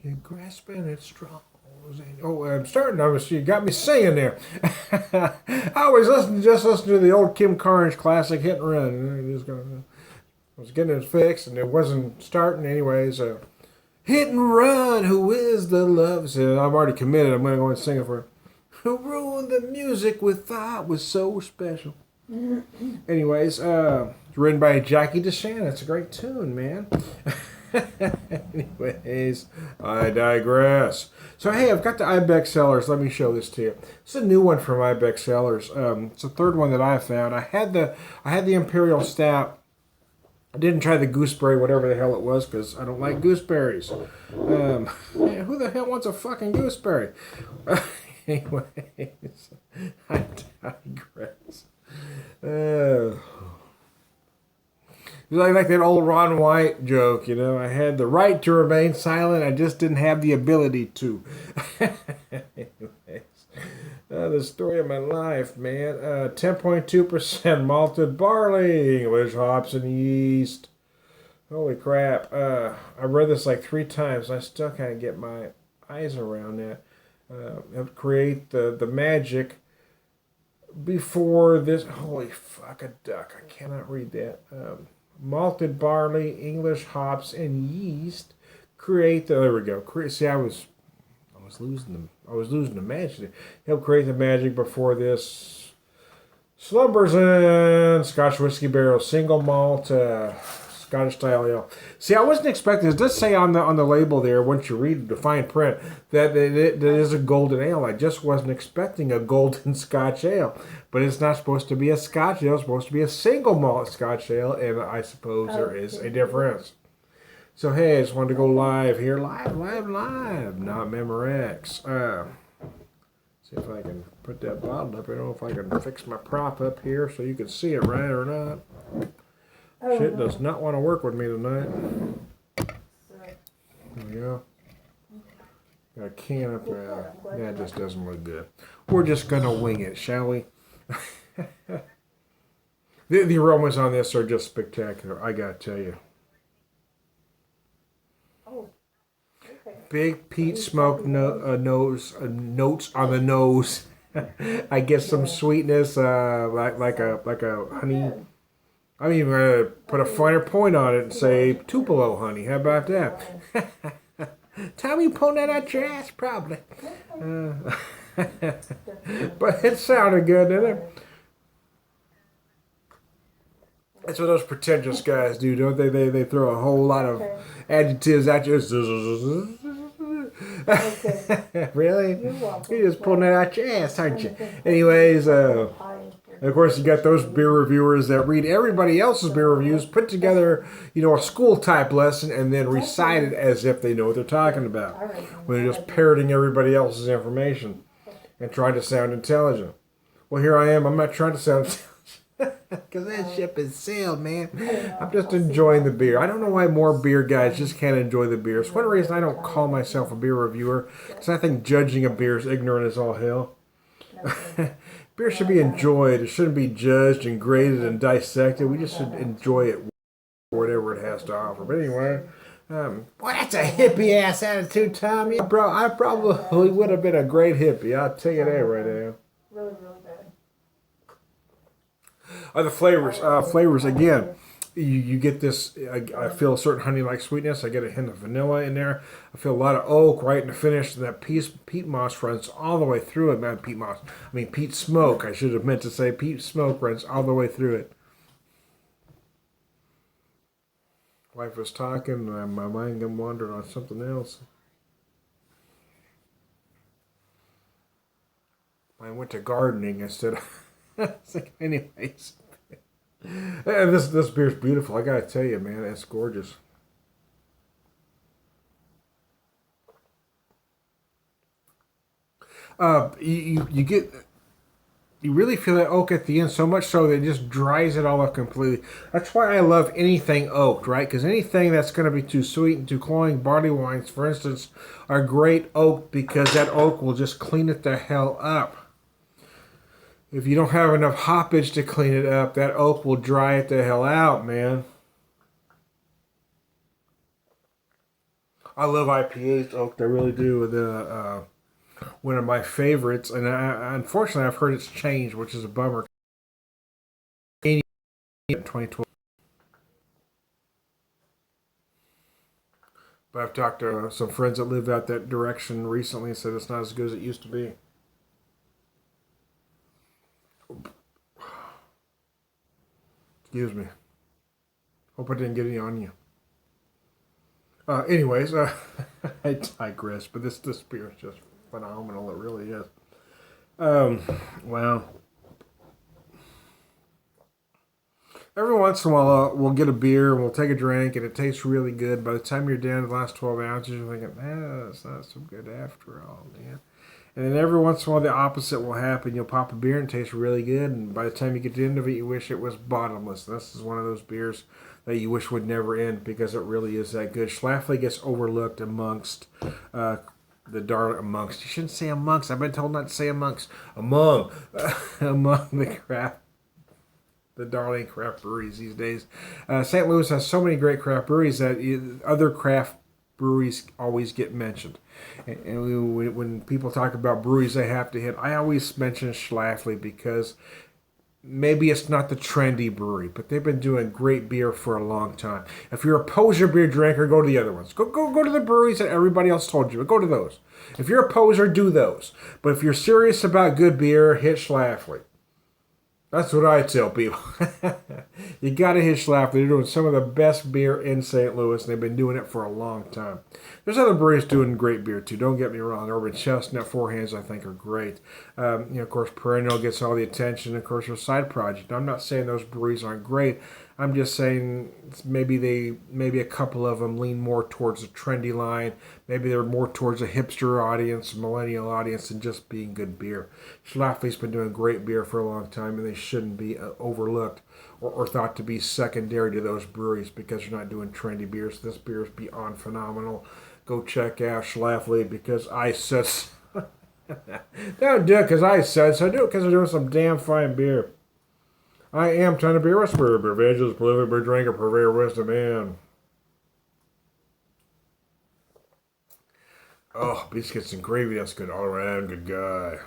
You're grasping at straws. Oh, I'm starting. You got me singing there. I always listen to the old Kim Carnes classic "Hit and Run." I was getting it fixed, and it wasn't starting anyways. Hit and run. Who is the love? So I'm already committed. I'm gonna go and sing it for. Who ruined the music we thought was so special? Anyways, it's written by Jackie DeShannon. It's a great tune, man. Anyways, I digress. So hey, I've got the Ibex Cellars. Let me show this to you. It's a new one from Ibex Cellars. It's the third one that I found. I had the Imperial Stout. I didn't try the gooseberry, whatever the hell it was, because I don't like gooseberries. Yeah, who the hell wants a fucking gooseberry? Anyways, I digress. Like that old Ron White joke, you know. I had the right to remain silent. I just didn't have the ability to. Anyways, the story of my life, man. 10.2% malted barley, English hops and yeast. Holy crap. I read this like 3 times. I still can't get my eyes around that. Help create the magic before this. Holy fuck a duck. I cannot read that. Malted barley, English hops, and yeast create the. There we go. See, I was losing the magic. Help create the magic before this slumbers in Scotch whiskey barrel, single malt, Scottish style ale. See, I wasn't expecting. It does say on the label there, once you read the fine print, that it is a golden ale. I just wasn't expecting a golden Scotch ale. But it's not supposed to be a Scotch ale. It's supposed to be a single malt Scotch ale, and I suppose there is a difference. So hey, I just wanted to go live here, live, not Memorex. See if I can put that bottle up. I don't know if I can fix my prop up here so you can see it right or not. Shit does not want to work with me tonight. There we go. Got a can up there. That just doesn't look good. We're just gonna wing it, shall we? The aromas on this are just spectacular, I gotta tell you. Oh, okay. Big peat smoke notes on the nose. I get some sweetness, like a honey. I'm even gonna put a finer point on it and say Tupelo honey. How about that? Time you pull that out your ass, probably. But it sounded good, didn't it? That's what those pretentious guys do, don't they? They throw a whole lot of adjectives at you. Really? You're just pulling that out your ass, aren't you? Anyways, of course, you got those beer reviewers that read everybody else's beer reviews, put together, a school-type lesson, and then recite it as if they know what they're talking about. When they're just parroting everybody else's information and trying to sound intelligent. Well, here I am. I'm not trying to sound intelligent. Because that ship has sailed, man. I'm just enjoying the beer. I don't know why more beer guys just can't enjoy the beer. It's one reason I don't call myself a beer reviewer. Because I think judging a beer is ignorant as all hell. Beer should be enjoyed. It shouldn't be judged and graded and dissected. We just should enjoy it, whatever it has to offer. But anyway, boy, that's a hippie-ass attitude, Tommy. Bro, I probably would have been a great hippie. I'll tell you that right now. Really, really bad. The flavors again. You get this. I feel a certain honey-like sweetness. I get a hint of vanilla in there. I feel a lot of oak right in the finish. That peat moss runs all the way through it. Not peat moss. I mean peat smoke. I should have meant to say peat smoke runs all the way through it. Wife was talking. My mind got wandered on something else. I went to gardening instead of. Anyways. And this beer's beautiful. I gotta tell you, man, it's gorgeous. You really feel that oak at the end so much so that it just dries it all up completely. That's why I love anything oaked, right? Because anything that's going to be too sweet and too cloying, barley wines, for instance, are great oaked because that oak will just clean it the hell up. If you don't have enough hoppage to clean it up, that oak will dry it the hell out, man. I love IPAs, Oak. I really do. One of my favorites, and unfortunately, I've heard it's changed, which is a bummer. 2012. But I've talked to some friends that live out that direction recently and said it's not as good as it used to be. Excuse me. Hope I didn't get any on you. Anyways, I digress, but this beer is just phenomenal. It really is. Well, every once in a while we'll get a beer and we'll take a drink and it tastes really good. By the time you're down to the last 12 ounces, you're thinking, it's not so good after all, man. And then every once in a while the opposite will happen. You'll pop a beer and it tastes really good, and by the time you get to the end of it, you wish it was bottomless. This is one of those beers that you wish would never end because it really is that good. Schlafly gets overlooked amongst amongst. You shouldn't say amongst. I've been told not to say amongst. Among the darling craft breweries these days. St. Louis has so many great craft breweries that other craft breweries always get mentioned. And when people talk about breweries they have to hit, I always mention Schlafly because maybe it's not the trendy brewery, but they've been doing great beer for a long time. If you're a poser beer drinker, go to the other ones. Go to the breweries that everybody else told you, but go to those. If you're a poser, do those. But if you're serious about good beer, hit Schlafly. That's what I tell people. You gotta hit Schlafly. They're doing some of the best beer in St. Louis, and they've been doing it for a long time. There's other breweries doing great beer too. Don't get me wrong. Urban Chestnut, Four Hands, I think are great. Of course, Perennial gets all the attention. Of course, there's Side Project. I'm not saying those breweries aren't great. I'm just saying maybe a couple of them lean more towards the trendy line. Maybe they're more towards a hipster audience, millennial audience, than just being good beer. Schlafly's been doing great beer for a long time, and they shouldn't be overlooked or thought to be secondary to those breweries because they're not doing trendy beers. This beer is beyond phenomenal. Go check out Schlafly because I said so. Don't do it because I said so. Do it because they're doing some damn fine beer. I am trying to be a whisperer, BeerVangelist, prolific beer drinker, Purveyor of Wisdom, man. Oh, biscuits and gravy, that's good all around, good guy.